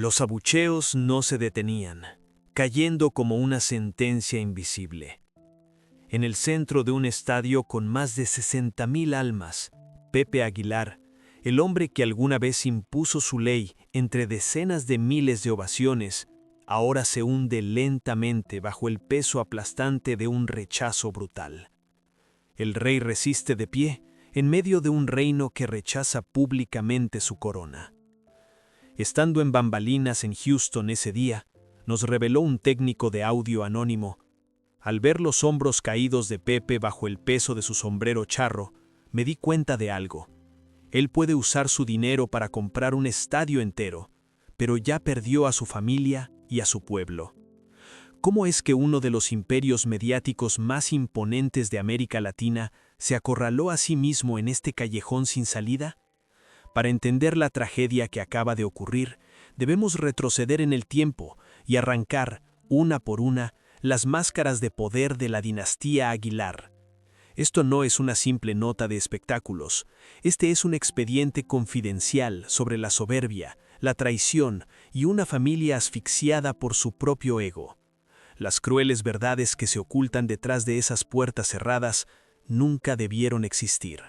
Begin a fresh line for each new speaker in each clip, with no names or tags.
Los abucheos no se detenían, cayendo como una sentencia invisible. En el centro de un estadio con más de 60,000 almas, Pepe Aguilar, el hombre que alguna vez impuso su ley entre decenas de miles de ovaciones, ahora se hunde lentamente bajo el peso aplastante de un rechazo brutal. El rey resiste de pie en medio de un reino que rechaza públicamente su corona. Estando en bambalinas en Houston ese día, nos reveló un técnico de audio anónimo: al ver los hombros caídos de Pepe bajo el peso de su sombrero charro, me di cuenta de algo. Él puede usar su dinero para comprar un estadio entero, pero ya perdió a su familia y a su pueblo. ¿Cómo es que uno de los imperios mediáticos más imponentes de América Latina se acorraló a sí mismo en este callejón sin salida? Para entender la tragedia que acaba de ocurrir, debemos retroceder en el tiempo y arrancar, una por una, las máscaras de poder de la dinastía Aguilar. Esto no es una simple nota de espectáculos, este es un expediente confidencial sobre la soberbia, la traición y una familia asfixiada por su propio ego. Las crueles verdades que se ocultan detrás de esas puertas cerradas nunca debieron existir.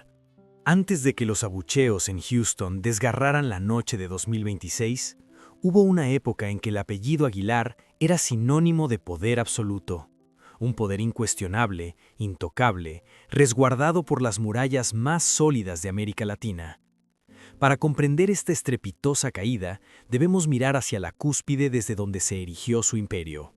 Antes de que los abucheos en Houston desgarraran la noche de 2026, hubo una época en que el apellido Aguilar era sinónimo de poder absoluto. Un poder incuestionable, intocable, resguardado por las murallas más sólidas de América Latina. Para comprender esta estrepitosa caída, debemos mirar hacia la cúspide desde donde se erigió su imperio.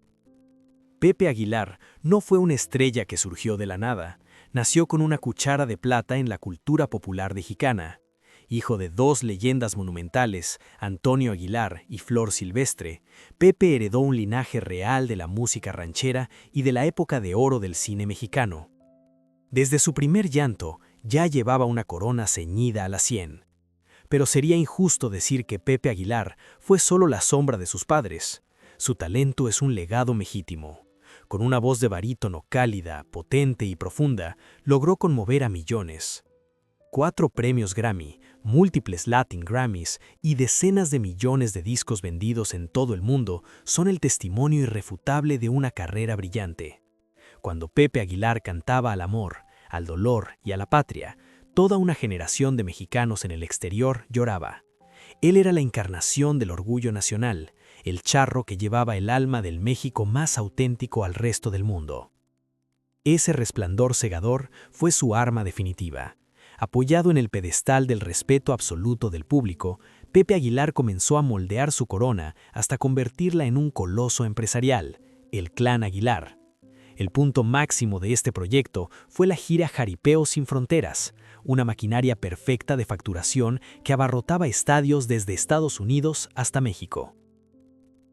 Pepe Aguilar no fue una estrella que surgió de la nada. Nació con una cuchara de plata en la cultura popular mexicana. Hijo de dos leyendas monumentales, Antonio Aguilar y Flor Silvestre, Pepe heredó un linaje real de la música ranchera y de la época de oro del cine mexicano. Desde su primer llanto, ya llevaba una corona ceñida a la sien. Pero sería injusto decir que Pepe Aguilar fue solo la sombra de sus padres. Su talento es un legado legítimo. Con una voz de barítono cálida, potente y profunda, logró conmover a millones. 4 premios Grammy, múltiples Latin Grammys y decenas de millones de discos vendidos en todo el mundo son el testimonio irrefutable de una carrera brillante. Cuando Pepe Aguilar cantaba al amor, al dolor y a la patria, toda una generación de mexicanos en el exterior lloraba. Él era la encarnación del orgullo nacional, el charro que llevaba el alma del México más auténtico al resto del mundo. Ese resplandor cegador fue su arma definitiva. Apoyado en el pedestal del respeto absoluto del público, Pepe Aguilar comenzó a moldear su corona hasta convertirla en un coloso empresarial, el Clan Aguilar. El punto máximo de este proyecto fue la gira Jaripeo Sin Fronteras, una maquinaria perfecta de facturación que abarrotaba estadios desde Estados Unidos hasta México.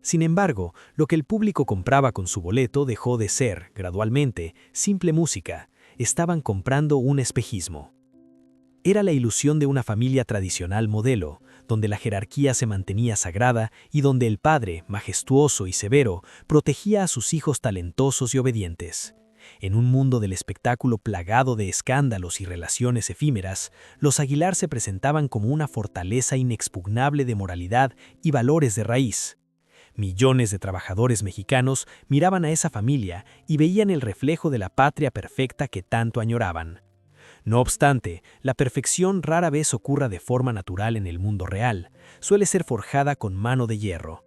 Sin embargo, lo que el público compraba con su boleto dejó de ser, gradualmente, simple música. Estaban comprando un espejismo. Era la ilusión de una familia tradicional modelo, donde la jerarquía se mantenía sagrada y donde el padre, majestuoso y severo, protegía a sus hijos talentosos y obedientes. En un mundo del espectáculo plagado de escándalos y relaciones efímeras, los Aguilar se presentaban como una fortaleza inexpugnable de moralidad y valores de raíz. Millones de trabajadores mexicanos miraban a esa familia y veían el reflejo de la patria perfecta que tanto añoraban. No obstante, la perfección rara vez ocurra de forma natural en el mundo real, suele ser forjada con mano de hierro.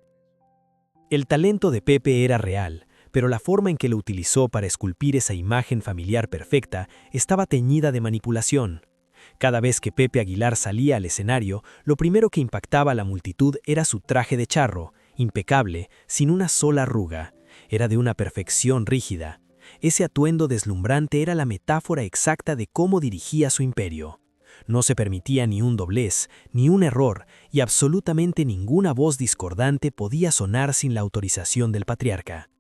El talento de Pepe era real, pero la forma en que lo utilizó para esculpir esa imagen familiar perfecta estaba teñida de manipulación. Cada vez que Pepe Aguilar salía al escenario, lo primero que impactaba a la multitud era su traje de charro, impecable, sin una sola arruga. Era de una perfección rígida. Ese atuendo deslumbrante era la metáfora exacta de cómo dirigía su imperio. No se permitía ni un doblez, ni un error, y absolutamente ninguna voz discordante podía sonar sin la autorización del patriarca.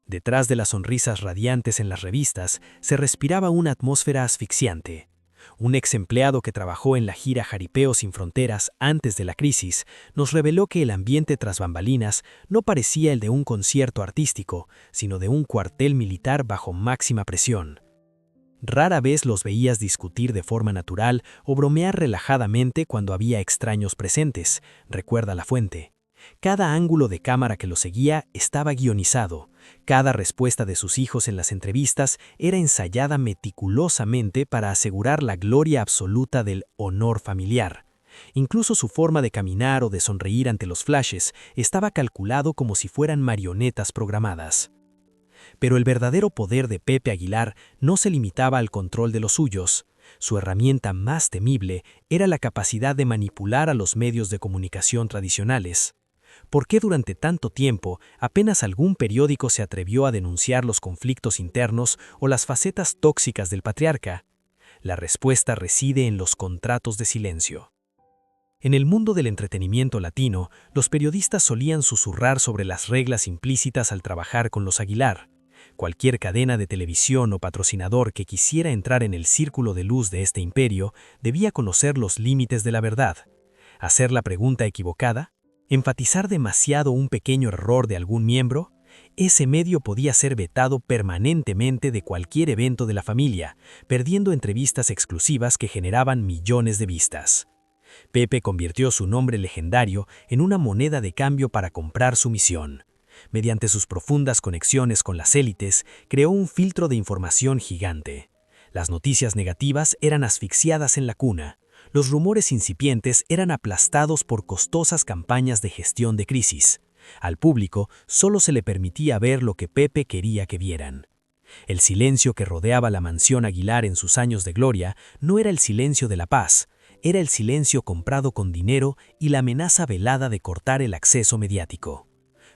Detrás de las sonrisas radiantes en las revistas, se respiraba una atmósfera asfixiante. Un ex empleado que trabajó en la gira Jaripeo Sin Fronteras antes de la crisis nos reveló que el ambiente tras bambalinas no parecía el de un concierto artístico, sino de un cuartel militar bajo máxima presión. Rara vez los veías discutir de forma natural o bromear relajadamente cuando había extraños presentes, recuerda la fuente. Cada ángulo de cámara que lo seguía estaba guionizado. Cada respuesta de sus hijos en las entrevistas era ensayada meticulosamente para asegurar la gloria absoluta del honor familiar. Incluso su forma de caminar o de sonreír ante los flashes estaba calculado como si fueran marionetas programadas. Pero el verdadero poder de Pepe Aguilar no se limitaba al control de los suyos. Su herramienta más temible era la capacidad de manipular a los medios de comunicación tradicionales. ¿Por qué durante tanto tiempo apenas algún periódico se atrevió a denunciar los conflictos internos o las facetas tóxicas del patriarca? La respuesta reside en los contratos de silencio. En el mundo del entretenimiento latino, los periodistas solían susurrar sobre las reglas implícitas al trabajar con los Aguilar. Cualquier cadena de televisión o patrocinador que quisiera entrar en el círculo de luz de este imperio debía conocer los límites de la verdad. Hacer la pregunta equivocada, enfatizar demasiado un pequeño error de algún miembro, ese medio podía ser vetado permanentemente de cualquier evento de la familia, perdiendo entrevistas exclusivas que generaban millones de vistas. Pepe convirtió su nombre legendario en una moneda de cambio para comprar su misión. Mediante sus profundas conexiones con las élites, creó un filtro de información gigante. Las noticias negativas eran asfixiadas en la cuna. Los rumores incipientes eran aplastados por costosas campañas de gestión de crisis. Al público solo se le permitía ver lo que Pepe quería que vieran. El silencio que rodeaba la mansión Aguilar en sus años de gloria no era el silencio de la paz, era el silencio comprado con dinero y la amenaza velada de cortar el acceso mediático.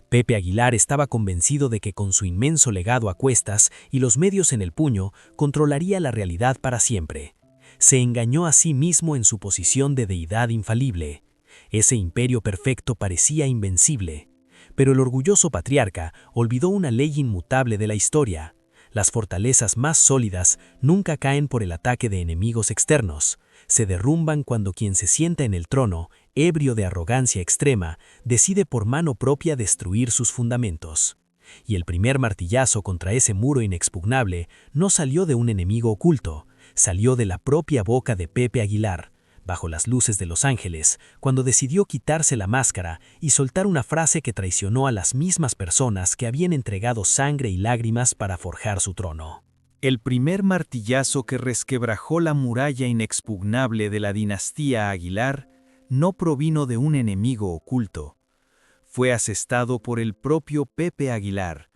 Pepe Aguilar estaba convencido de que con su inmenso legado a cuestas y los medios en el puño, controlaría la realidad para siempre. Se engañó a sí mismo en su posición de deidad infalible. Ese imperio perfecto parecía invencible. Pero el orgulloso patriarca olvidó una ley inmutable de la historia. Las fortalezas más sólidas nunca caen por el ataque de enemigos externos. Se derrumban cuando quien se sienta en el trono, ebrio de arrogancia extrema, decide por mano propia destruir sus fundamentos. Y el primer martillazo contra ese muro inexpugnable no salió de un enemigo oculto, salió de la propia boca de Pepe Aguilar, bajo las luces de Los Ángeles, cuando decidió quitarse la máscara y soltar una frase que traicionó a las mismas personas que habían entregado sangre y lágrimas para forjar su trono.
El primer martillazo que resquebrajó la muralla inexpugnable de la dinastía Aguilar no provino de un enemigo oculto. Fue asestado por el propio Pepe Aguilar,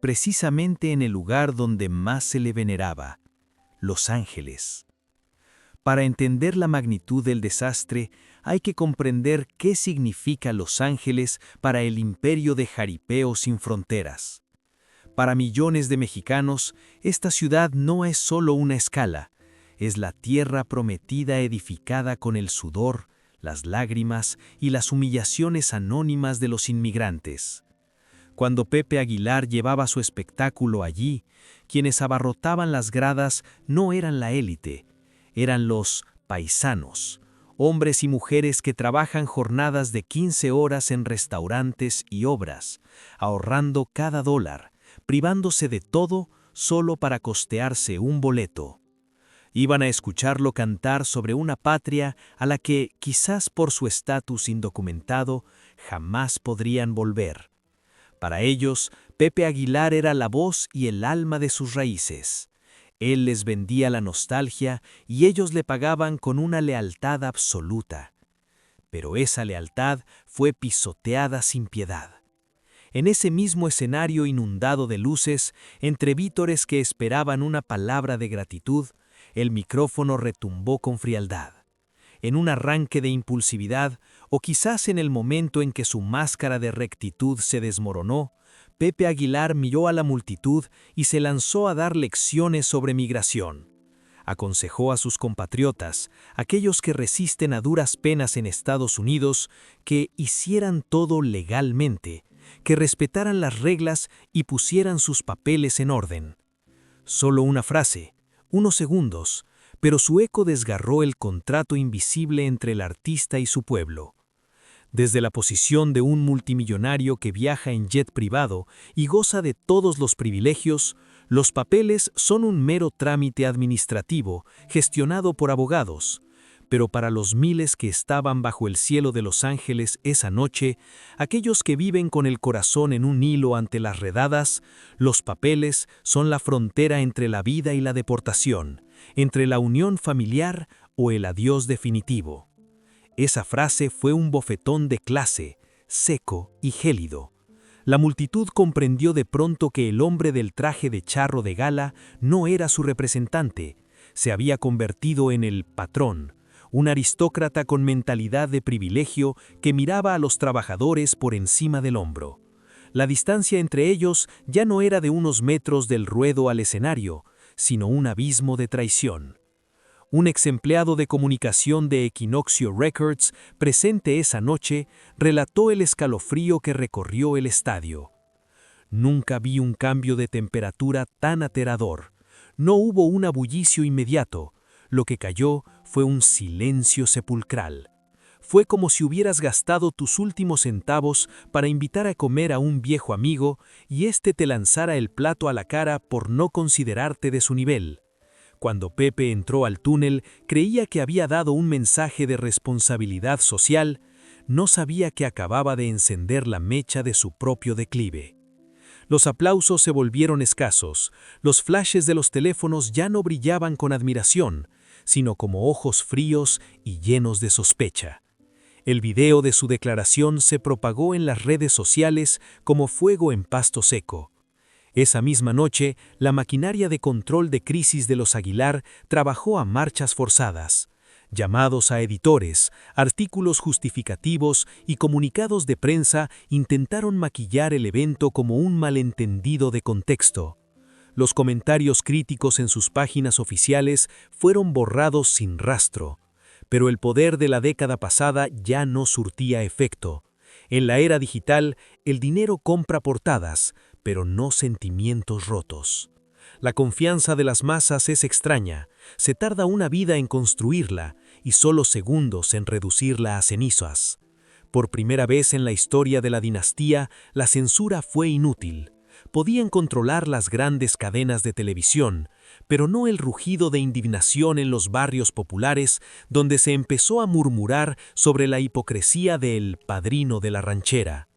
precisamente en el lugar donde más se le veneraba, Los Ángeles. Para entender la magnitud del desastre, hay que comprender qué significa Los Ángeles para el imperio de jaripeo sin fronteras. Para millones de mexicanos, esta ciudad no es solo una escala, es la tierra prometida edificada con el sudor, las lágrimas y las humillaciones anónimas de los inmigrantes. Cuando Pepe Aguilar llevaba su espectáculo allí, quienes abarrotaban las gradas no eran la élite, eran los paisanos, hombres y mujeres que trabajan jornadas de 15 horas en restaurantes y obras, ahorrando cada dólar, privándose de todo solo para costearse un boleto. Iban a escucharlo cantar sobre una patria a la que, quizás por su estatus indocumentado, jamás podrían volver. Para ellos, Pepe Aguilar era la voz y el alma de sus raíces. Él les vendía la nostalgia y ellos le pagaban con una lealtad absoluta. Pero esa lealtad fue pisoteada sin piedad. En ese mismo escenario inundado de luces, entre vítores que esperaban una palabra de gratitud, el micrófono retumbó con frialdad. En un arranque de impulsividad, o quizás en el momento en que su máscara de rectitud se desmoronó, Pepe Aguilar miró a la multitud y se lanzó a dar lecciones sobre migración. Aconsejó a sus compatriotas, aquellos que resisten a duras penas en Estados Unidos, que hicieran todo legalmente, que respetaran las reglas y pusieran sus papeles en orden. Solo una frase, unos segundos, pero su eco desgarró el contrato invisible entre el artista y su pueblo. Desde la posición de un multimillonario que viaja en jet privado y goza de todos los privilegios, los papeles son un mero trámite administrativo gestionado por abogados,
pero para los miles que estaban bajo el cielo de Los Ángeles esa noche, aquellos que viven con el corazón en un hilo ante las redadas, los papeles son la frontera entre la vida y la deportación, entre la unión familiar o el adiós definitivo. Esa frase fue un bofetón de clase, seco y gélido. La multitud comprendió de pronto que el hombre del traje de charro de gala no era su representante, se había convertido en el patrón, un aristócrata con mentalidad de privilegio que miraba a los trabajadores por encima del hombro. La distancia entre ellos ya no era de unos metros del ruedo al escenario, sino un abismo de traición. Un exempleado de comunicación de Equinoccio Records, presente esa noche, relató el escalofrío que recorrió el estadio. Nunca vi un cambio de temperatura tan aterrador. No hubo un bullicio inmediato. Lo que cayó fue un silencio sepulcral. Fue como si hubieras gastado tus últimos centavos para invitar a comer a un viejo amigo y éste te lanzara el plato a la cara por no considerarte de su nivel. Cuando Pepe entró al túnel, creía que había dado un mensaje de responsabilidad social, no sabía que acababa de encender la mecha de su propio declive. Los aplausos se volvieron escasos, los flashes de los teléfonos ya no brillaban con admiración, sino como ojos fríos y llenos de sospecha. El video de su declaración se propagó en las redes sociales como fuego en pasto seco. Esa misma noche, la maquinaria de control de crisis de los Aguilar trabajó a marchas forzadas. Llamados a editores, artículos justificativos y comunicados de prensa intentaron maquillar el evento como un malentendido de contexto. Los comentarios críticos en sus páginas oficiales fueron borrados sin rastro. Pero el poder de la década pasada ya no surtía efecto. En la era digital, el dinero compra portadas, pero no sentimientos rotos. La confianza de las masas es extraña, se tarda una vida en construirla y solo segundos en reducirla a cenizas. Por primera vez en la historia de la dinastía, la censura fue inútil. Podían controlar las grandes cadenas de televisión, pero no el rugido de indignación en los barrios populares, donde se empezó a murmurar sobre la hipocresía del padrino de la ranchera.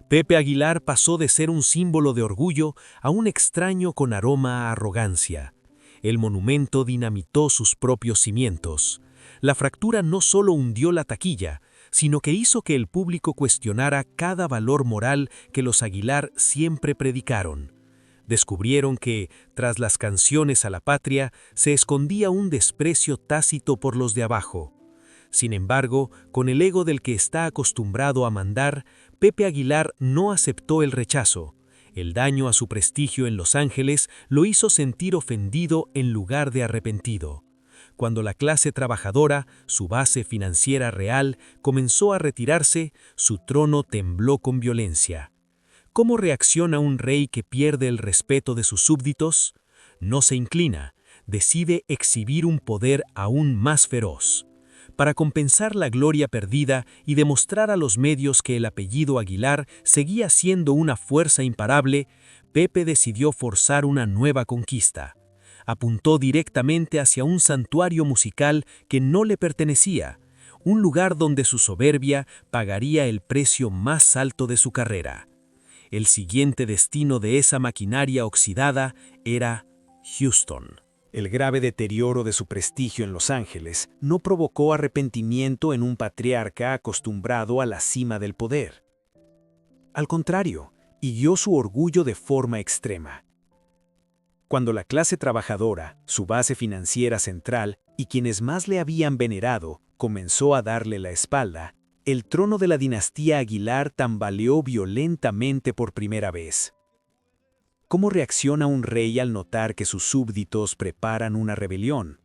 Pepe Aguilar pasó de ser un símbolo de orgullo a un extraño con aroma a arrogancia. El monumento dinamitó sus propios cimientos. La fractura no solo hundió la taquilla, sino que hizo que el público cuestionara cada valor moral que los Aguilar siempre predicaron. Descubrieron que, tras las canciones a la patria, se escondía un desprecio tácito por los de abajo. Sin embargo, con el ego del que está acostumbrado a mandar, Pepe Aguilar no aceptó el rechazo. El daño a su prestigio en Los Ángeles lo hizo sentir ofendido en lugar de arrepentido. Cuando la clase trabajadora, su base financiera real, comenzó a retirarse, su trono tembló con violencia. ¿Cómo reacciona un rey que pierde el respeto de sus súbditos? No se inclina, decide exhibir un poder aún más feroz. Para compensar la gloria perdida y demostrar a los medios que el apellido Aguilar seguía siendo una fuerza imparable, Pepe decidió forzar una nueva conquista. Apuntó directamente hacia un santuario musical que no le pertenecía, un lugar donde su soberbia pagaría el precio más alto de su carrera. El siguiente destino de esa maquinaria oxidada era Houston.
El grave deterioro de su prestigio en Los Ángeles no provocó arrepentimiento en un patriarca acostumbrado a la cima del poder. Al contrario, hirió su orgullo de forma extrema. Cuando la clase trabajadora, su base financiera central y quienes más le habían venerado, comenzó a darle la espalda, el trono de la dinastía Aguilar tambaleó violentamente por primera vez. ¿Cómo reacciona un rey al notar que sus súbditos preparan una rebelión?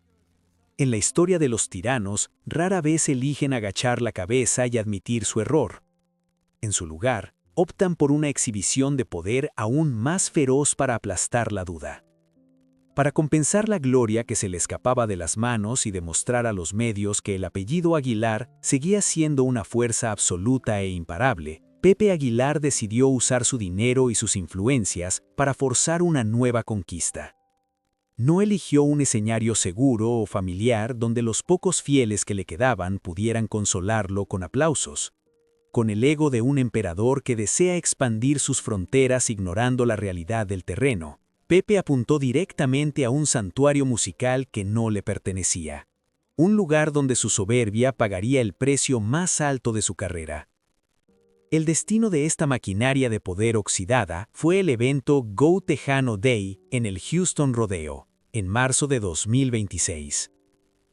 En la historia de los tiranos, rara vez eligen agachar la cabeza y admitir su error. En su lugar, optan por una exhibición de poder aún más feroz para aplastar la duda. Para compensar la gloria que se le escapaba de las manos y demostrar a los medios que el apellido Aguilar seguía siendo una fuerza absoluta e imparable, Pepe Aguilar decidió usar su dinero y sus influencias para forzar una nueva conquista. No eligió un escenario seguro o familiar donde los pocos fieles que le quedaban pudieran consolarlo con aplausos. Con el ego de un emperador que desea expandir sus fronteras ignorando la realidad del terreno, Pepe apuntó directamente a un santuario musical que no le pertenecía. Un lugar donde su soberbia pagaría el precio más alto de su carrera. El destino de esta maquinaria de poder oxidada fue el evento Go Tejano Day en el Houston Rodeo, en marzo de 2026.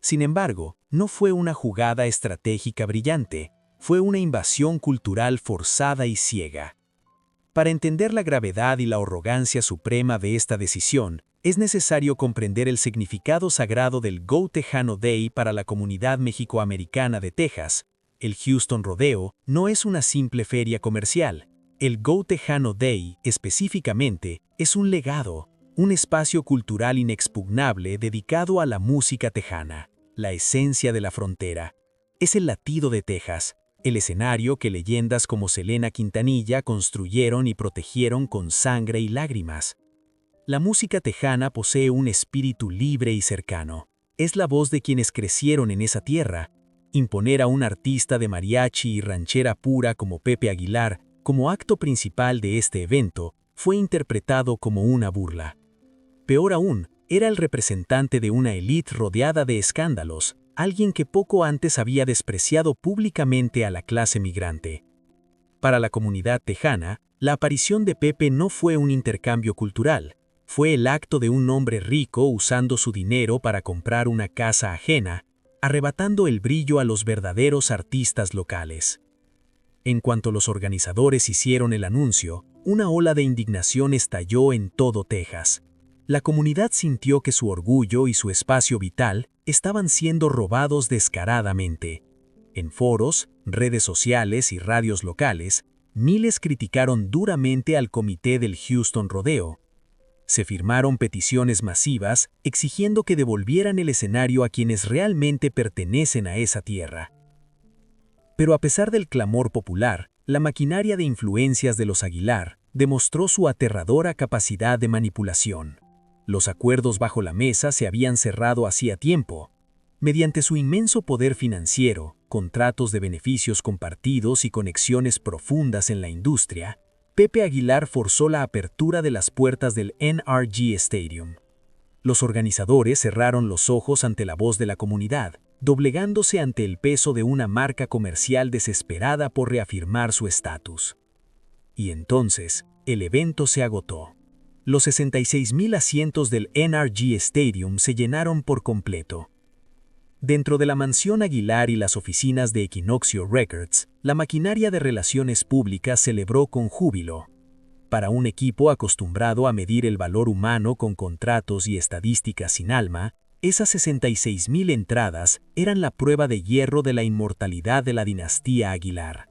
Sin embargo, no fue una jugada estratégica brillante, fue una invasión cultural forzada y ciega. Para entender la gravedad y la arrogancia suprema de esta decisión, es necesario comprender el significado sagrado del Go Tejano Day para la comunidad mexicoamericana de Texas. El Houston Rodeo no es una simple feria comercial. El Go Tejano Day, específicamente, es un legado, un espacio cultural inexpugnable dedicado a la música tejana, la esencia de la frontera. Es el latido de Texas, el escenario que leyendas como Selena Quintanilla construyeron y protegieron con sangre y lágrimas. La música tejana posee un espíritu libre y cercano. Es la voz de quienes crecieron en esa tierra. Imponer a un artista de mariachi y ranchera pura como Pepe Aguilar como acto principal de este evento fue interpretado como una burla. Peor aún, era el representante de una élite rodeada de escándalos, alguien que poco antes había despreciado públicamente a la clase migrante. Para la comunidad tejana, la aparición de Pepe no fue un intercambio cultural, fue el acto de un hombre rico usando su dinero para comprar una casa ajena, arrebatando el brillo a los verdaderos artistas locales. En cuanto los organizadores hicieron el anuncio, una ola de indignación estalló en todo Texas. La comunidad sintió que su orgullo y su espacio vital estaban siendo robados descaradamente. En foros, redes sociales y radios locales, miles criticaron duramente al comité del Houston Rodeo. Se firmaron peticiones masivas exigiendo que devolvieran el escenario a quienes realmente pertenecen a esa tierra. Pero a pesar del clamor popular, la maquinaria de influencias de los Aguilar demostró su aterradora capacidad de manipulación. Los acuerdos bajo la mesa se habían cerrado hacía tiempo. Mediante su inmenso poder financiero, contratos de beneficios compartidos y conexiones profundas en la industria, Pepe Aguilar forzó la apertura de las puertas del NRG Stadium. Los organizadores cerraron los ojos ante la voz de la comunidad, doblegándose ante el peso de una marca comercial desesperada por reafirmar su estatus. Y entonces, el evento se agotó. Los 66,000 asientos del NRG Stadium se llenaron por completo. Dentro de la mansión Aguilar y las oficinas de Equinoccio Records, la maquinaria de relaciones públicas celebró con júbilo. Para un equipo acostumbrado a medir el valor humano con contratos y estadísticas sin alma, esas 66,000 entradas eran la prueba de hierro de la inmortalidad de la dinastía Aguilar.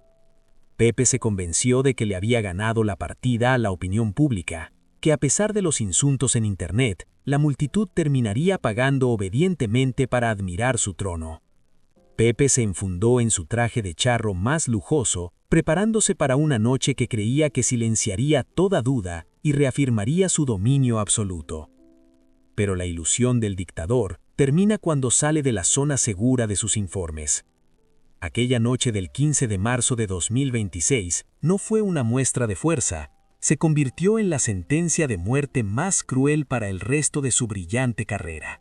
Pepe se convenció de que le había ganado la partida a la opinión pública, que a pesar de los insultos en Internet, la multitud terminaría pagando obedientemente para admirar su trono. Pepe se enfundó en su traje de charro más lujoso, preparándose para una noche que creía que silenciaría toda duda y reafirmaría su dominio absoluto. Pero la ilusión del dictador termina cuando sale de la zona segura de sus informes. Aquella noche del 15 de marzo de 2026 no fue una muestra de fuerza, se convirtió en la sentencia de muerte más cruel para el resto de su brillante carrera.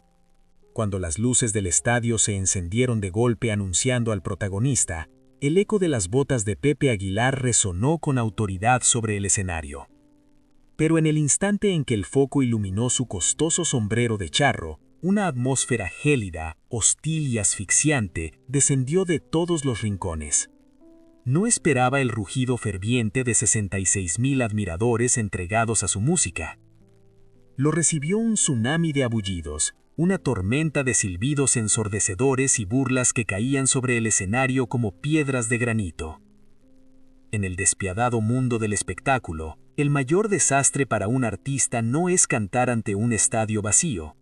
Cuando las luces del estadio se encendieron de golpe anunciando al protagonista, el eco de las botas de Pepe Aguilar resonó con autoridad sobre el escenario. Pero en el instante en que el foco iluminó su costoso sombrero de charro, una atmósfera gélida, hostil y asfixiante descendió de todos los rincones. No esperaba el rugido ferviente de 66,000 admiradores entregados a su música. Lo recibió un tsunami de aullidos, una tormenta de silbidos ensordecedores y burlas que caían sobre el escenario como piedras de granito. En el despiadado mundo del espectáculo, el mayor desastre para un artista no es cantar ante un estadio vacío.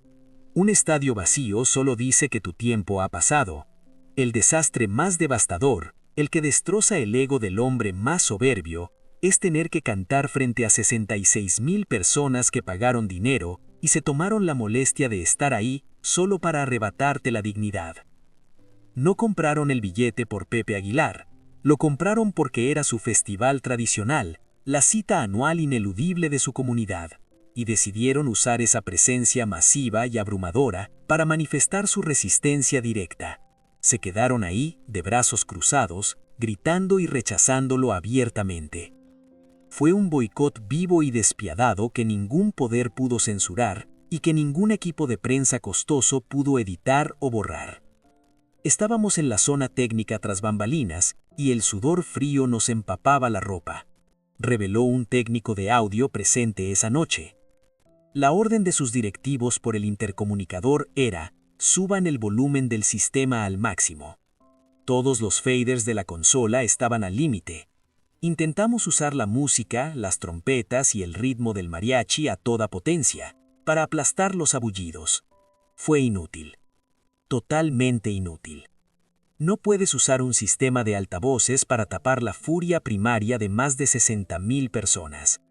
Un estadio vacío solo dice que tu tiempo ha pasado. El desastre más devastador, el que destroza el ego del hombre más soberbio, es tener que cantar frente a 66,000 personas que pagaron dinero
y se tomaron la molestia de estar ahí solo para arrebatarte la dignidad. No compraron el billete por Pepe Aguilar, lo compraron porque era su festival tradicional, la cita anual ineludible de su comunidad, y decidieron usar esa presencia masiva y abrumadora para manifestar su resistencia directa. Se quedaron ahí, de brazos cruzados, gritando y rechazándolo abiertamente. Fue un boicot vivo y despiadado que ningún poder pudo censurar y que ningún equipo de prensa costoso pudo editar o borrar. Estábamos en la zona técnica tras bambalinas y el sudor frío nos empapaba la ropa, reveló un técnico de audio presente esa noche. La orden de sus directivos por el intercomunicador era: suban el volumen del sistema al máximo. Todos los faders de la consola estaban al límite. Intentamos usar la música, las trompetas y el ritmo del mariachi a toda potencia, para aplastar los abullidos. Fue inútil. Totalmente inútil. No puedes usar un sistema de altavoces para tapar la furia primaria de más de 60,000 personas.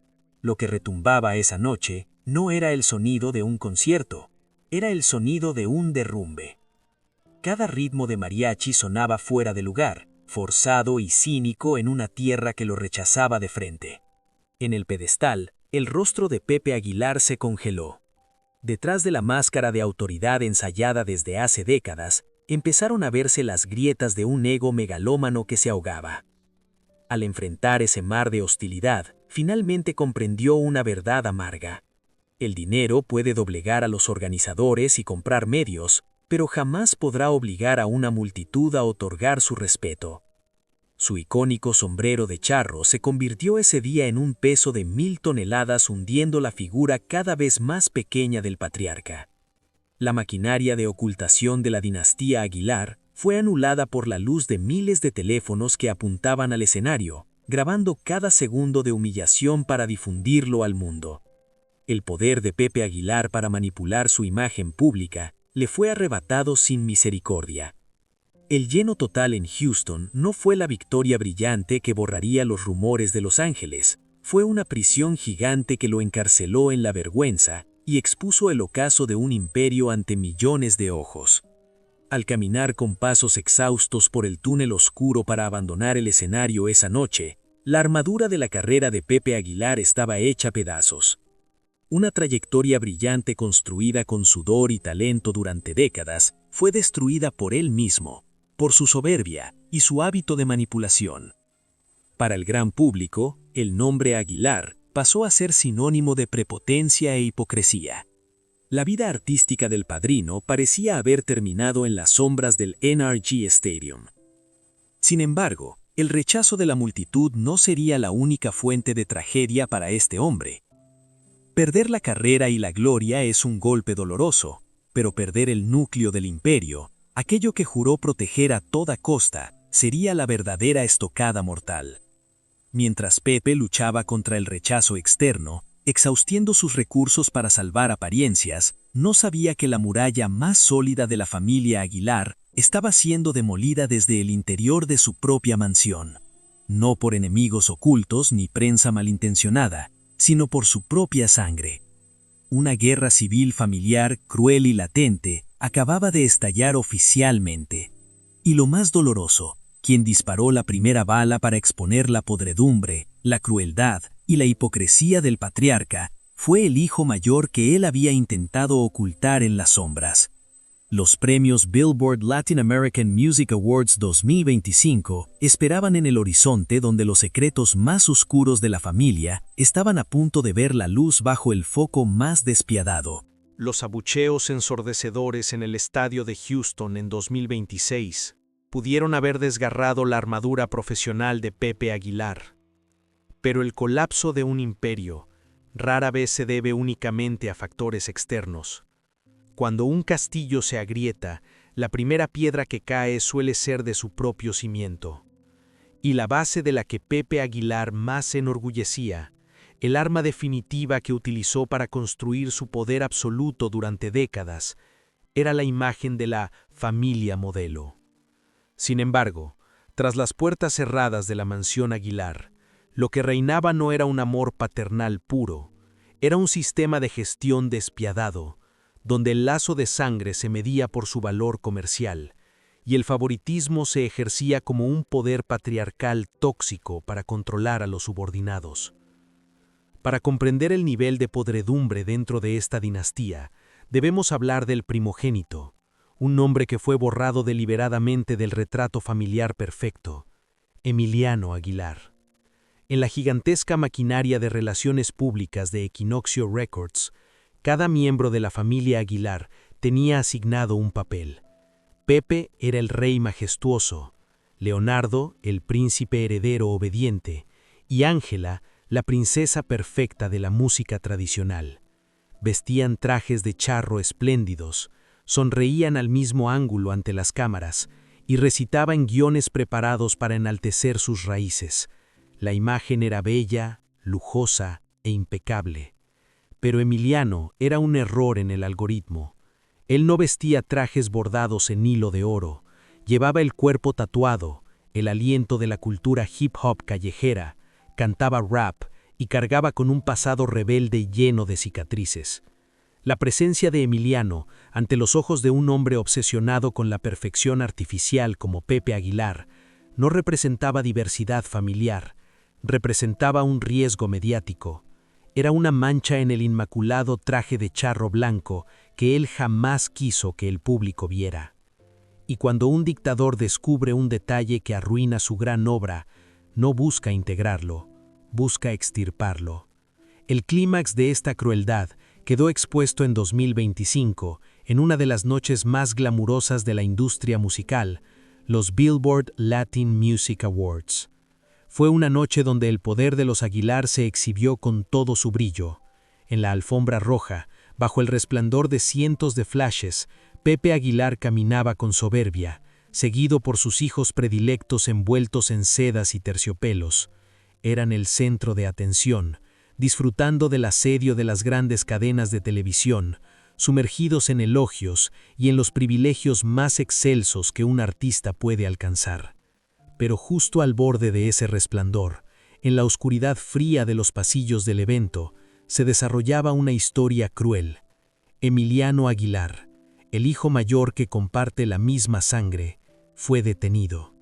Lo que retumbaba esa noche no era el sonido de un concierto, era el sonido de un derrumbe. Cada ritmo de mariachi sonaba fuera de lugar, forzado y cínico en una tierra que lo rechazaba de frente. En el pedestal, el rostro de Pepe Aguilar se congeló. Detrás de la máscara de autoridad ensayada desde hace décadas, empezaron a verse las grietas de un ego megalómano que se ahogaba. Al enfrentar ese mar de hostilidad, finalmente comprendió una verdad amarga. El dinero puede doblegar a los organizadores y comprar medios, pero jamás podrá obligar a una multitud a otorgar su respeto. Su icónico sombrero de charro se convirtió ese día en un peso de 1000 toneladas hundiendo la figura cada vez más pequeña del patriarca. La maquinaria de ocultación de la dinastía Aguilar fue anulada por la luz de miles de teléfonos que apuntaban al escenario, grabando cada segundo de humillación para difundirlo al mundo. El poder de Pepe Aguilar para manipular su imagen pública le fue arrebatado sin misericordia. El lleno total en Houston no fue la victoria brillante que borraría los rumores de Los Ángeles, fue una prisión gigante que lo encarceló en la vergüenza y expuso el ocaso de un imperio ante millones de ojos. Al caminar con pasos exhaustos por el túnel oscuro para abandonar el escenario esa noche, la armadura de la carrera de Pepe Aguilar estaba hecha pedazos. Una trayectoria brillante construida con sudor y talento durante décadas fue destruida por él mismo, por su soberbia y su hábito de manipulación. Para el gran público, el nombre Aguilar pasó a ser sinónimo de prepotencia e hipocresía. La vida artística del padrino parecía haber terminado en las sombras del NRG Stadium. Sin embargo, el rechazo de la multitud no sería la única fuente de tragedia para este hombre. Perder la carrera y la gloria es un golpe doloroso, pero perder el núcleo del imperio, aquello que juró proteger a toda costa, sería la verdadera estocada mortal. Mientras Pepe luchaba contra el rechazo externo, exhaustiendo sus recursos para salvar apariencias, no sabía que la muralla más sólida de la familia Aguilar estaba siendo demolida desde el interior de su propia mansión. No por enemigos ocultos ni prensa malintencionada, sino por su propia sangre. Una guerra civil familiar cruel y latente acababa de estallar oficialmente. Y lo más doloroso, quien disparó la primera bala para exponer la podredumbre, la crueldad y la hipocresía del patriarca, fue el hijo mayor que él había intentado ocultar en las sombras. Los premios Billboard Latin American Music Awards 2025 esperaban en el horizonte donde los secretos más oscuros de la familia estaban a punto de ver la luz bajo el foco más despiadado.
Los abucheos ensordecedores en el estadio de Houston en 2026 pudieron haber desgarrado la armadura profesional de Pepe Aguilar. Pero el colapso de un imperio rara vez se debe únicamente a factores externos. Cuando un castillo se agrieta, la primera piedra que cae suele ser de su propio cimiento. Y la base de la que Pepe Aguilar más se enorgullecía, el arma definitiva que utilizó para construir su poder absoluto durante décadas, era la imagen de la familia modelo. Sin embargo, tras las puertas cerradas de la mansión Aguilar, lo que reinaba no era un amor paternal puro,
Era un sistema de gestión despiadado, donde el lazo de sangre se medía por su valor comercial, y el favoritismo se ejercía como un poder patriarcal tóxico para controlar a los subordinados. Para comprender el nivel de podredumbre dentro de esta dinastía, debemos hablar del primogénito, un nombre que fue borrado deliberadamente del retrato familiar perfecto, Emiliano Aguilar. En la gigantesca maquinaria de relaciones públicas de Equinoccio Records, cada miembro de la familia Aguilar tenía asignado un papel. Pepe era el rey majestuoso, Leonardo el príncipe heredero obediente y Ángela la princesa perfecta de la música tradicional. Vestían trajes de charro espléndidos, sonreían al mismo ángulo ante las cámaras y recitaban guiones preparados para enaltecer sus raíces. La imagen era bella, lujosa e impecable. Pero Emiliano era un error en el algoritmo. Él no vestía trajes bordados en hilo de oro, llevaba el cuerpo tatuado, el aliento de la cultura hip hop callejera, cantaba rap y cargaba con un pasado rebelde lleno de cicatrices. La presencia de Emiliano, ante los ojos de un hombre obsesionado con la perfección artificial como Pepe Aguilar, no representaba diversidad familiar, representaba un riesgo mediático. Era una mancha en el inmaculado traje de charro blanco que él jamás quiso que el público viera. Y cuando un dictador descubre un detalle que arruina su gran obra, no busca integrarlo, busca extirparlo. El clímax de esta crueldad quedó expuesto en 2025, en una de las noches más glamurosas de la industria musical, los Billboard Latin Music Awards. Fue una noche donde el poder de los Aguilar se exhibió con todo su brillo. En la alfombra roja, bajo el resplandor de cientos de flashes, Pepe Aguilar caminaba con soberbia, seguido por sus hijos predilectos envueltos en sedas y terciopelos. Eran el centro de atención, disfrutando del asedio de las grandes cadenas de televisión, sumergidos en elogios y en los privilegios más excelsos que un artista puede alcanzar. Pero justo al borde de ese resplandor, en la oscuridad fría de los pasillos del evento, se desarrollaba una historia cruel. Emiliano Aguilar, el hijo mayor que comparte la misma sangre, fue detenido.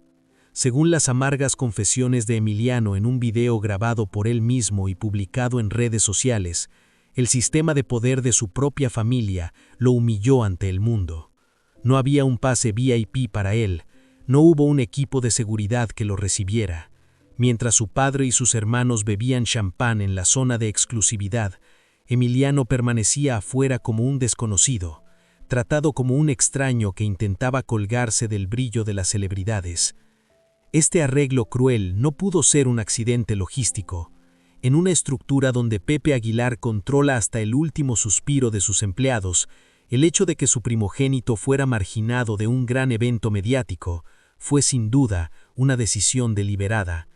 Según las amargas confesiones de Emiliano en un video grabado por él mismo y publicado en redes sociales, el sistema de poder de su propia familia lo humilló ante el mundo. No había un pase VIP para él, no hubo un equipo de seguridad que lo recibiera. Mientras su padre y sus hermanos bebían champán en la zona de exclusividad, Emiliano permanecía afuera como un desconocido, tratado como un extraño que intentaba colgarse del brillo de las celebridades. Este arreglo cruel no pudo ser un accidente logístico. En una estructura donde Pepe Aguilar controla hasta el último suspiro de sus empleados, el hecho de que su primogénito fuera marginado de un gran evento mediático fue sin duda una decisión deliberada.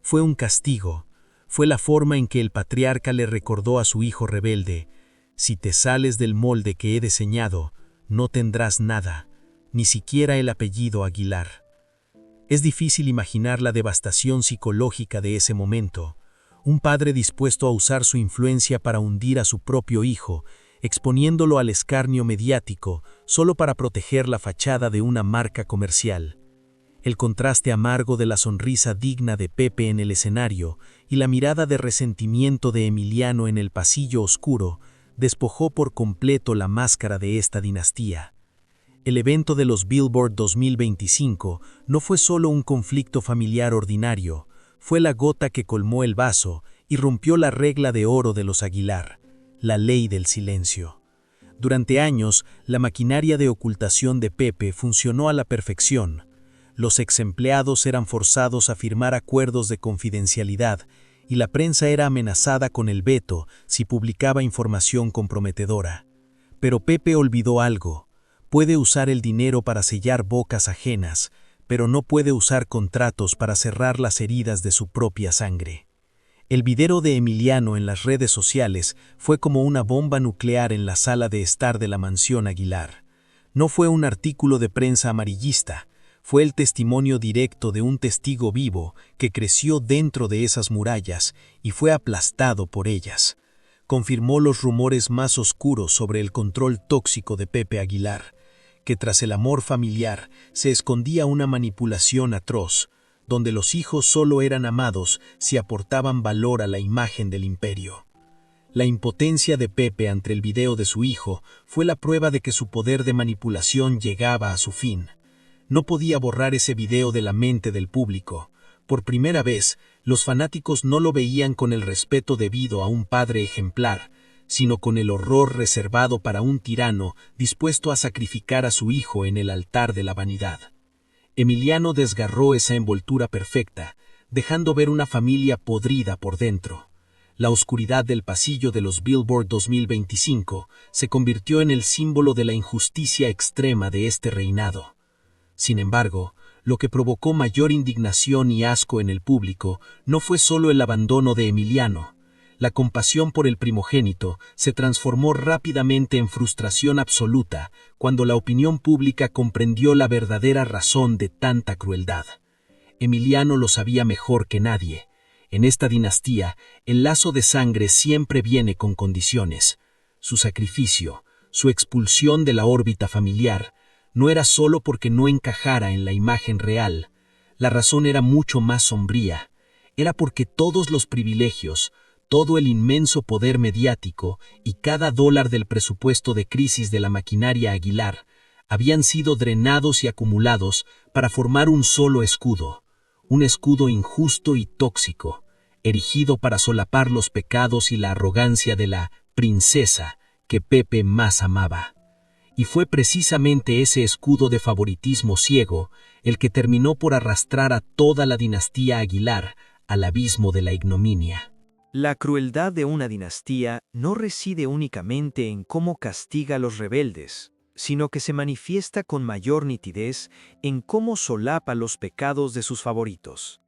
Fue un castigo, fue la forma en que el patriarca le recordó a su hijo rebelde: si te sales del molde que he diseñado, no tendrás nada, ni siquiera el apellido Aguilar. Es difícil imaginar la devastación psicológica de ese momento. Un padre dispuesto a usar su influencia para hundir a su propio hijo, exponiéndolo al escarnio mediático solo para proteger la fachada de una marca comercial. El contraste amargo de la sonrisa digna de Pepe en el escenario y la mirada de resentimiento de Emiliano en el pasillo oscuro despojó por completo la máscara de esta dinastía. El evento de los Billboard 2025 no fue solo un conflicto familiar ordinario, fue la gota que colmó el vaso y rompió la regla de oro de los Aguilar, la ley del silencio. Durante años, la maquinaria de ocultación de Pepe funcionó a la perfección. Los exempleados eran forzados a firmar acuerdos de confidencialidad y la prensa era amenazada con el veto si publicaba información comprometedora. Pero Pepe olvidó algo: puede usar el dinero para sellar bocas ajenas, pero no puede usar contratos para cerrar las heridas de su propia sangre. El video de Emiliano en las redes sociales fue como una bomba nuclear en la sala de estar de la mansión Aguilar. No fue un artículo de prensa amarillista, fue el testimonio directo de un testigo vivo que creció dentro de esas murallas y fue aplastado por ellas.
confirmó los rumores más oscuros sobre el control tóxico de Pepe Aguilar, que tras el amor familiar se escondía una manipulación atroz, donde los hijos solo eran amados si aportaban valor a la imagen del imperio. La impotencia de Pepe ante el video de su hijo fue la prueba de que su poder de manipulación llegaba a su fin. No podía borrar ese video de la mente del público. Por primera vez, los fanáticos no lo veían con el respeto debido a un padre ejemplar, sino con el horror reservado para un tirano dispuesto a sacrificar a su hijo en el altar de la vanidad. Emiliano desgarró esa envoltura perfecta, dejando ver una familia podrida por dentro. La oscuridad del pasillo de los Billboard 2025 se convirtió en el símbolo de la injusticia extrema de este reinado. Sin embargo, lo que provocó mayor indignación y asco en el público no fue solo el abandono de Emiliano. La compasión por el primogénito se transformó rápidamente en frustración absoluta cuando la opinión pública comprendió la verdadera razón de tanta crueldad. Emiliano lo sabía mejor que nadie. En esta dinastía, el lazo de sangre siempre viene con condiciones. Su sacrificio, su expulsión de la órbita familiar, no era solo porque no encajara en la imagen real. La razón era mucho más sombría. Era porque todos los privilegios, todo el inmenso poder mediático y cada dólar del presupuesto de crisis de la maquinaria Aguilar habían sido drenados y acumulados para formar un solo escudo, un escudo injusto y tóxico, erigido para solapar los pecados y la arrogancia de la princesa que Pepe más amaba. Y fue precisamente ese escudo de favoritismo ciego el que terminó por arrastrar a toda la dinastía Aguilar al abismo de la ignominia.
La crueldad de una dinastía no reside únicamente en cómo castiga a los rebeldes, sino que se manifiesta con mayor nitidez en cómo solapa los pecados de sus favoritos.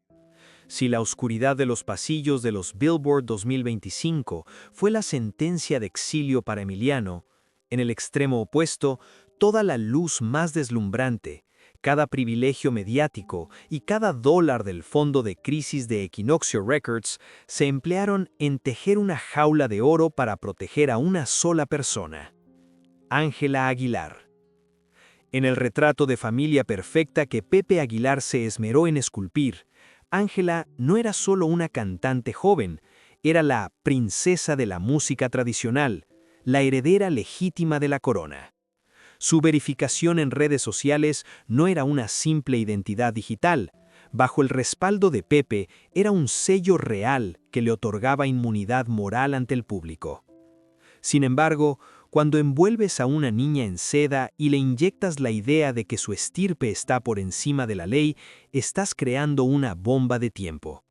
Si la oscuridad de los pasillos de los Billboard 2025 fue la sentencia de exilio para Emiliano, en el extremo opuesto, toda la luz más deslumbrante, cada privilegio mediático y cada dólar del fondo de crisis de Equinoccio Records se emplearon en tejer una jaula de oro para proteger a una sola persona: Ángela Aguilar. En el retrato de familia perfecta que Pepe Aguilar se esmeró en esculpir, Ángela no era solo una cantante joven, era la princesa de la música tradicional, la heredera legítima de la corona. Su verificación en redes sociales no era una simple identidad digital. Bajo el respaldo de Pepe era un sello real que le otorgaba inmunidad moral ante el público. Sin embargo, cuando envuelves a una niña en seda y le inyectas la idea de que su estirpe está por encima de la ley, estás creando una bomba de tiempo.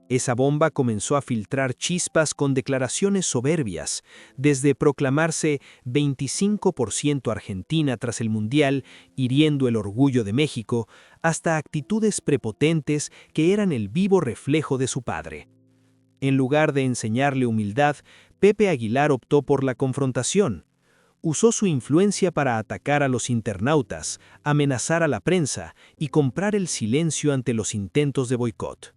Esa bomba comenzó a filtrar chispas con declaraciones soberbias, desde proclamarse 25% argentina tras el Mundial, hiriendo el orgullo de México, hasta actitudes prepotentes que eran el vivo reflejo de su padre. En lugar de enseñarle humildad, Pepe Aguilar optó por la confrontación. Usó su influencia para atacar a los internautas, amenazar a la prensa y comprar el silencio ante los intentos de boicot.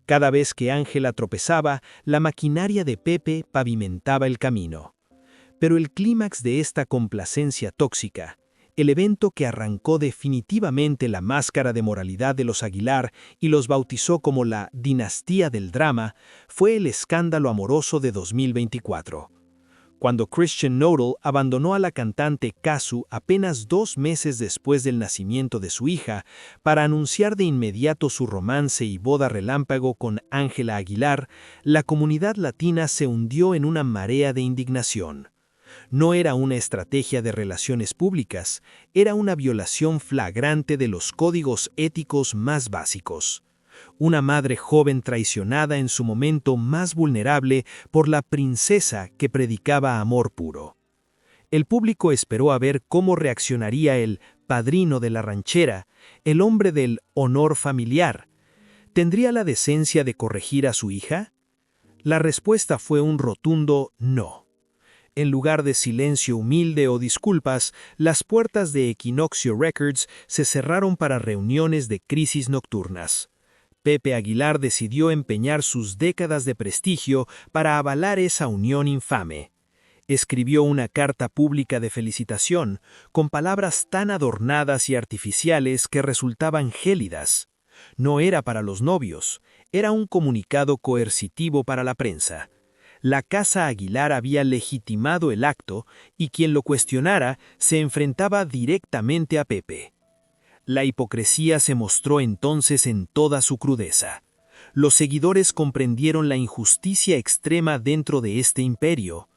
Cada vez que Ángela tropezaba, la maquinaria de Pepe pavimentaba el camino. Pero el clímax de esta complacencia tóxica, el evento que arrancó definitivamente la máscara de moralidad de los Aguilar y los bautizó como la dinastía del drama, fue el escándalo amoroso de 2024. Cuando Christian Nodal abandonó a la cantante Casu apenas 2 meses después del nacimiento de su hija para anunciar de inmediato su romance y boda relámpago con Ángela Aguilar, la comunidad latina se hundió en una marea de indignación. No era una estrategia de relaciones públicas, era una violación flagrante de los códigos éticos más básicos. Una madre joven traicionada en su momento más vulnerable por la princesa que predicaba amor puro. El público esperó a ver cómo reaccionaría el padrino de la ranchera, el hombre del honor familiar. ¿Tendría la decencia de corregir a su hija? La respuesta fue un rotundo no. En lugar de silencio humilde o disculpas, las puertas de Equinoccio Records se cerraron para reuniones de crisis nocturnas.
Pepe Aguilar decidió empeñar sus décadas de prestigio para avalar esa unión infame. Escribió una carta pública de felicitación, con palabras tan adornadas y artificiales que resultaban gélidas. No era para los novios, era un comunicado coercitivo para la prensa. La Casa Aguilar había legitimado el acto y quien lo cuestionara se enfrentaba directamente a Pepe. La hipocresía se mostró entonces en toda su crudeza. Los seguidores comprendieron la injusticia extrema dentro de este imperio.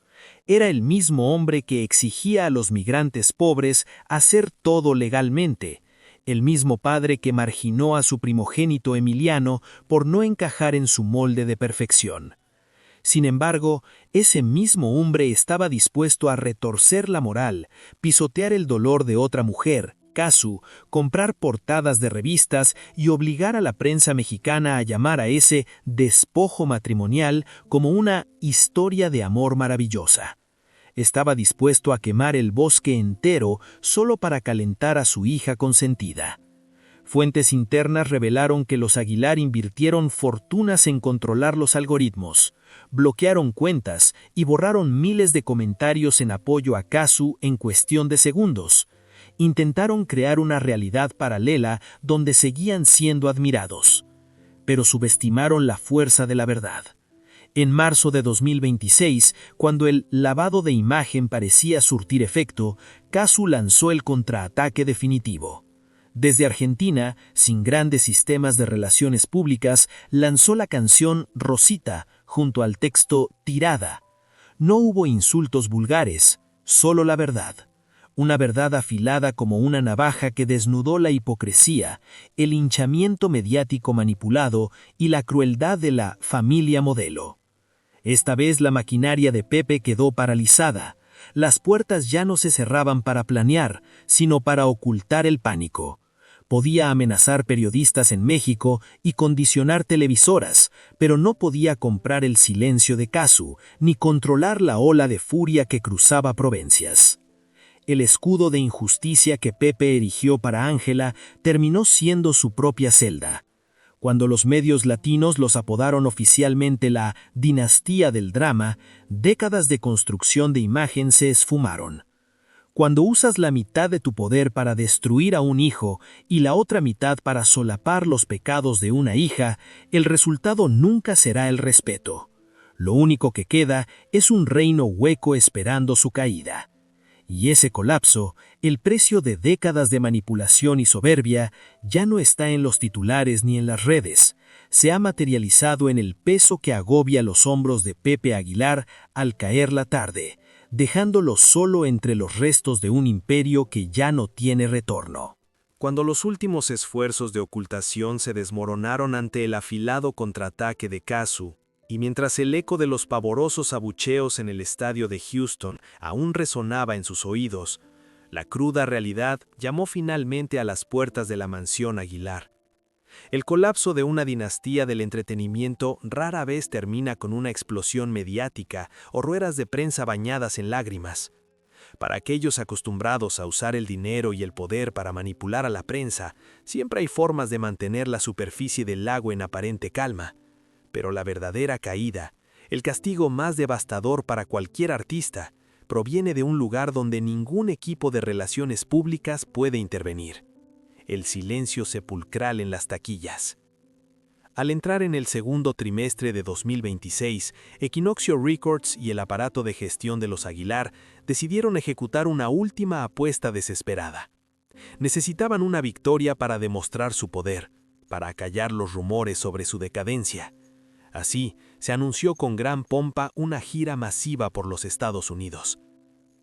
Era el mismo hombre que exigía a los migrantes pobres hacer todo legalmente, el mismo padre que marginó a su primogénito Emiliano por no encajar en su molde de perfección. Sin embargo, ese mismo hombre estaba dispuesto a retorcer la moral, pisotear el dolor de otra mujer, Casu, comprar portadas de revistas y obligar a la prensa mexicana a llamar a ese despojo matrimonial como una historia de amor maravillosa. Estaba dispuesto a quemar el bosque entero solo para calentar a su hija consentida. Fuentes internas revelaron que los Aguilar invirtieron fortunas en controlar los algoritmos, bloquearon cuentas y borraron miles de comentarios en apoyo a Casu en cuestión de segundos. Intentaron crear una realidad paralela donde seguían siendo admirados, pero subestimaron la fuerza de la verdad. En marzo de 2026, cuando el lavado de imagen parecía surtir efecto, Casu lanzó el contraataque definitivo. Desde Argentina, sin grandes sistemas de relaciones públicas, lanzó la canción Rosita junto al texto Tirada. No hubo insultos vulgares, solo la verdad. Una verdad afilada como una navaja que desnudó la hipocresía, el linchamiento mediático manipulado y la crueldad de la familia modelo. Esta vez la maquinaria de Pepe quedó paralizada. Las puertas ya no se cerraban para planear, sino para ocultar el pánico. Podía amenazar periodistas en México y condicionar televisoras, pero no podía comprar el silencio de Casu, ni controlar la ola de furia que cruzaba provincias. El escudo de injusticia que Pepe erigió para Ángela terminó siendo su propia celda. Cuando los medios latinos los apodaron oficialmente la dinastía del drama, décadas de construcción de imagen se esfumaron. Cuando usas la mitad de tu poder para destruir a un hijo y la otra mitad para solapar los pecados de una hija, el resultado nunca será el respeto. Lo único que queda es un reino hueco esperando su caída. Y ese colapso, el precio de décadas de manipulación y soberbia, ya no está en los titulares ni en las redes. Se ha materializado en el peso que agobia los hombros de Pepe Aguilar al caer la tarde, dejándolo solo entre los restos de un imperio que ya no tiene retorno.
Cuando los últimos esfuerzos de ocultación se desmoronaron ante el afilado contraataque de Casu, y mientras el eco de los pavorosos abucheos en el estadio de Houston aún resonaba en sus oídos, la cruda realidad llamó finalmente a las puertas de la mansión Aguilar. El colapso de una dinastía del entretenimiento rara vez termina con una explosión mediática o ruedas de prensa bañadas en lágrimas. Para aquellos acostumbrados a usar el dinero y el poder para manipular a la prensa, siempre hay formas de mantener la superficie del lago en aparente calma. Pero la verdadera caída, el castigo más devastador para cualquier artista, proviene de un lugar donde ningún equipo de relaciones públicas puede intervenir: el silencio sepulcral en las taquillas. Al entrar en el segundo trimestre de 2026, Equinoccio Records y el aparato de gestión de los Aguilar decidieron ejecutar una última apuesta desesperada. Necesitaban una victoria para demostrar su poder, para acallar los rumores sobre su decadencia. Así, se anunció con gran pompa una gira masiva por los Estados Unidos.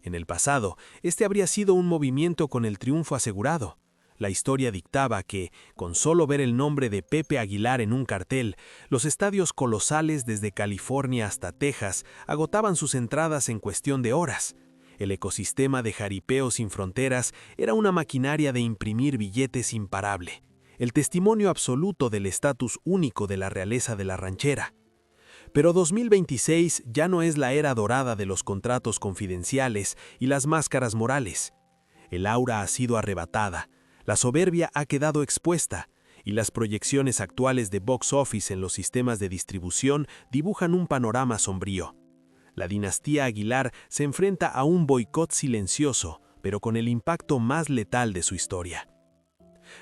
En el pasado, este habría sido un movimiento con el triunfo asegurado. La historia dictaba que, con solo ver el nombre de Pepe Aguilar en un cartel, los estadios colosales desde California hasta Texas agotaban sus entradas en cuestión de horas. El ecosistema de Jaripeo Sin Fronteras era una maquinaria de imprimir billetes imparable, el testimonio absoluto del estatus único de la realeza de la ranchera. Pero 2026 ya no es la era dorada de los contratos confidenciales y las máscaras morales. El aura ha sido arrebatada, la soberbia ha quedado expuesta,
y las proyecciones actuales de box office en los sistemas de distribución dibujan un panorama sombrío. La dinastía Aguilar se enfrenta a un boicot silencioso, pero con el impacto más letal de su historia.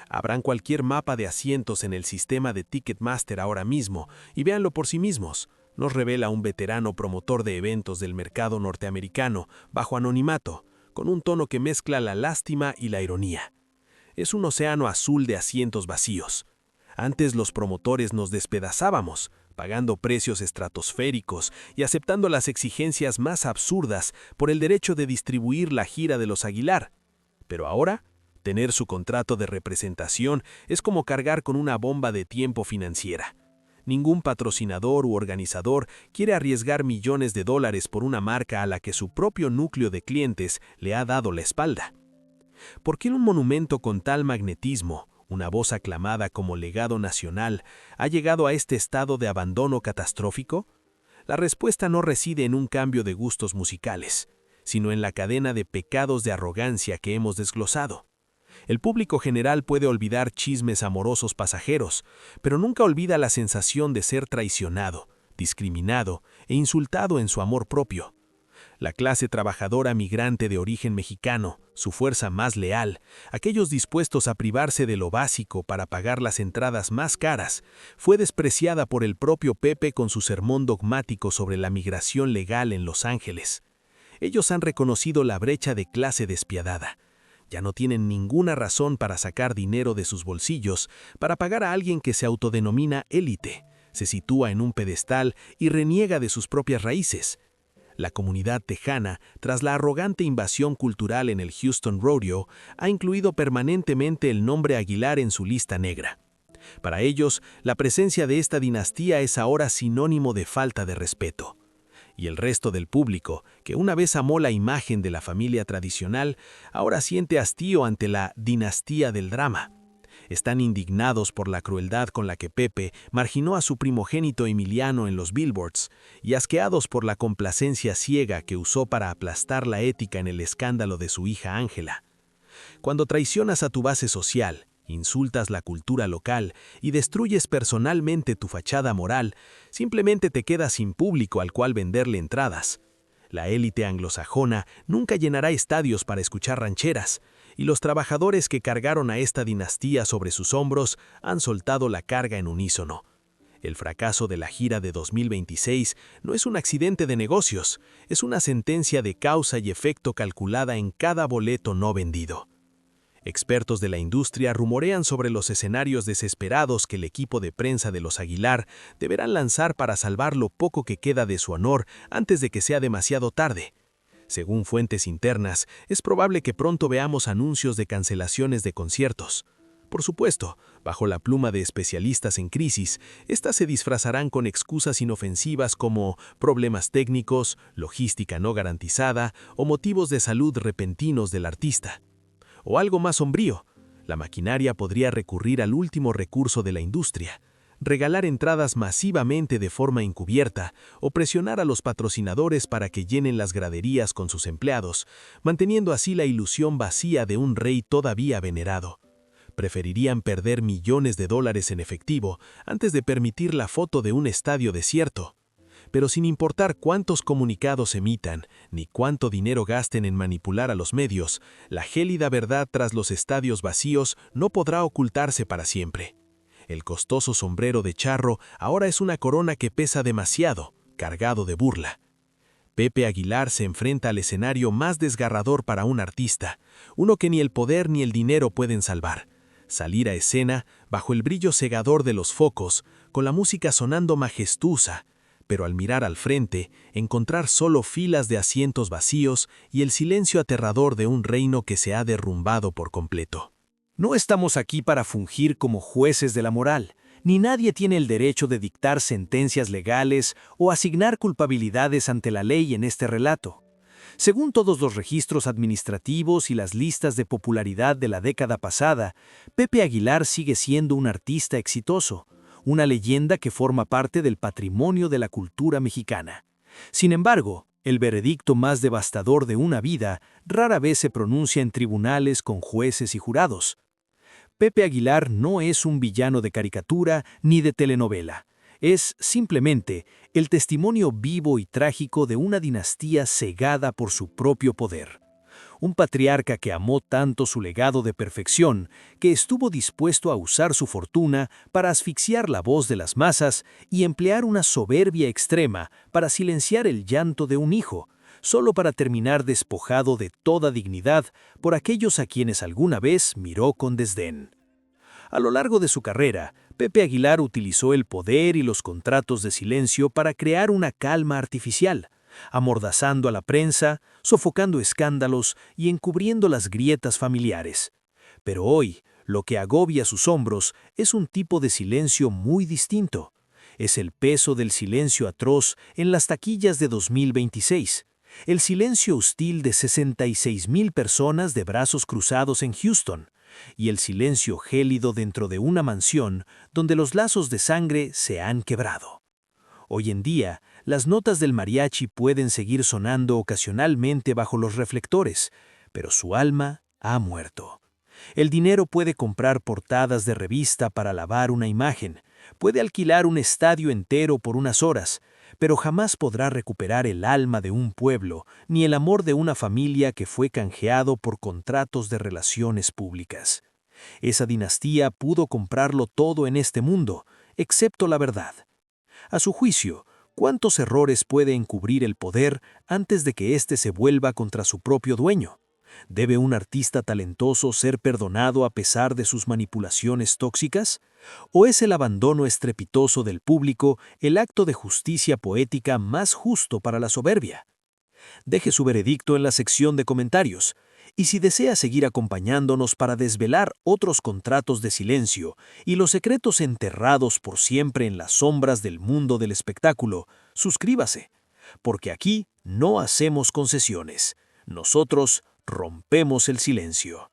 Abran cualquier mapa de asientos en el sistema de Ticketmaster ahora mismo y véanlo por sí mismos, nos revela un veterano promotor de eventos del mercado norteamericano, bajo anonimato, con un tono que mezcla la lástima y la ironía. Es un océano azul de asientos vacíos. Antes los promotores nos despedazábamos, pagando precios estratosféricos y aceptando las exigencias más absurdas por el derecho de distribuir la gira de los Aguilar. Pero ahora, tener su contrato de representación es como cargar con una bomba de tiempo financiera. Ningún patrocinador u organizador quiere arriesgar millones de dólares por una marca a la que su propio núcleo de clientes le ha dado la espalda. ¿Por qué un monumento con tal magnetismo, una voz aclamada como legado nacional, ha llegado a este estado de abandono catastrófico? La respuesta no reside en un cambio de gustos musicales, sino en la cadena de pecados de arrogancia que hemos desglosado. El público general puede olvidar chismes amorosos pasajeros, pero nunca olvida la sensación de ser traicionado, discriminado e insultado en su amor propio. La clase trabajadora migrante de origen mexicano, su fuerza más leal, aquellos dispuestos a privarse de lo básico para pagar las entradas más caras, fue despreciada por el propio Pepe con su sermón dogmático sobre la migración legal en Los Ángeles. Ellos han reconocido la brecha de clase despiadada. Ya no tienen ninguna razón para sacar dinero de sus bolsillos para pagar a alguien que se autodenomina élite, se sitúa en un pedestal y reniega de sus propias raíces. La comunidad tejana, tras la arrogante invasión cultural en el Houston Rodeo, ha incluido permanentemente el nombre Aguilar en su lista negra. Para ellos, la presencia de esta dinastía es ahora sinónimo de falta de respeto. Y el resto del público, que una vez amó la imagen de la familia tradicional, ahora siente hastío ante la dinastía del drama. Están indignados por la crueldad con la que Pepe marginó a su primogénito Emiliano en los billboards y asqueados por la complacencia ciega que usó para aplastar la ética en el escándalo de su hija Ángela. Cuando traicionas a tu base social, insultas la cultura local y destruyes personalmente tu fachada moral, simplemente te quedas sin público al cual venderle entradas. La élite anglosajona nunca llenará estadios para escuchar rancheras, y los trabajadores que cargaron a esta dinastía sobre sus hombros han soltado la carga en unísono. El fracaso de la gira de 2026 no es un accidente de negocios, es una sentencia de causa y efecto calculada en cada boleto no vendido. Expertos de la industria rumorean sobre los escenarios desesperados que el equipo de prensa de los Aguilar deberán lanzar para salvar lo poco que queda de su honor antes de que sea demasiado tarde. Según fuentes internas, es probable que pronto veamos anuncios de cancelaciones de conciertos. Por supuesto, bajo la pluma de especialistas en crisis, estas se disfrazarán con excusas inofensivas como problemas técnicos, logística no garantizada o motivos de salud repentinos del artista. O algo más sombrío, la maquinaria podría recurrir al último recurso de la industria, regalar entradas masivamente de forma encubierta o presionar a los patrocinadores para que llenen las graderías con sus empleados, manteniendo así la ilusión vacía de un rey todavía venerado. Preferirían perder millones de dólares en efectivo antes de permitir la foto de un estadio desierto. Pero sin importar cuántos comunicados emitan, ni cuánto dinero gasten en manipular a los medios, la gélida verdad tras los estadios vacíos no podrá ocultarse para siempre. El costoso sombrero de charro ahora es una corona que pesa demasiado, cargado de burla. Pepe Aguilar se enfrenta al escenario más desgarrador para un artista, uno que ni el poder ni el dinero pueden salvar. Salir a escena, bajo el brillo cegador de los focos, con la música sonando majestuosa, pero al mirar al frente, encontrar solo filas de asientos vacíos y el silencio aterrador de un reino que se ha derrumbado por completo.
No estamos aquí para fungir como jueces de la moral, ni nadie tiene el derecho de dictar sentencias legales o asignar culpabilidades ante la ley en este relato. Según todos los registros administrativos y las listas de popularidad de la década pasada, Pepe Aguilar sigue siendo un artista exitoso, una leyenda que forma parte del patrimonio de la cultura mexicana. Sin embargo, el veredicto más devastador de una vida rara vez se pronuncia en tribunales con jueces y jurados. Pepe Aguilar no es un villano de caricatura ni de telenovela. Es, simplemente, el testimonio vivo y trágico de una dinastía cegada por su propio poder. Un patriarca que amó tanto su legado de perfección, que estuvo dispuesto a usar su fortuna para asfixiar la voz de las masas y emplear una soberbia extrema para silenciar el llanto de un hijo, solo para terminar despojado de toda dignidad por aquellos a quienes alguna vez miró con desdén. A lo largo de su carrera, Pepe Aguilar utilizó el poder y los contratos de silencio para crear una calma artificial, amordazando a la prensa, sofocando escándalos y encubriendo las grietas familiares. Pero hoy, lo que agobia sus hombros es un tipo de silencio muy distinto. Es el peso del silencio atroz en las taquillas de 2026. El silencio hostil de 66,000 personas de brazos cruzados en Houston. Y el silencio gélido dentro de una mansión donde los lazos de sangre se han quebrado. Hoy en día, las notas del mariachi pueden seguir sonando ocasionalmente bajo los reflectores, pero su alma ha muerto. El dinero puede comprar portadas de revista para lavar una imagen, puede alquilar un estadio entero por unas horas, pero jamás podrá recuperar el alma de un pueblo ni el amor de una familia que fue canjeado por contratos de relaciones públicas. Esa dinastía pudo comprarlo todo en este mundo, excepto la verdad. A su juicio, ¿cuántos errores puede encubrir el poder antes de que éste se vuelva contra su propio dueño? ¿Debe un artista talentoso ser perdonado a pesar de sus manipulaciones tóxicas? ¿O es el abandono estrepitoso del público el acto de justicia poética más justo para la soberbia? Deje su veredicto en la sección de comentarios. Y si desea seguir acompañándonos para desvelar otros contratos de silencio y los secretos enterrados por siempre en las sombras del mundo del espectáculo, suscríbase, porque aquí no hacemos concesiones. Nosotros rompemos el silencio.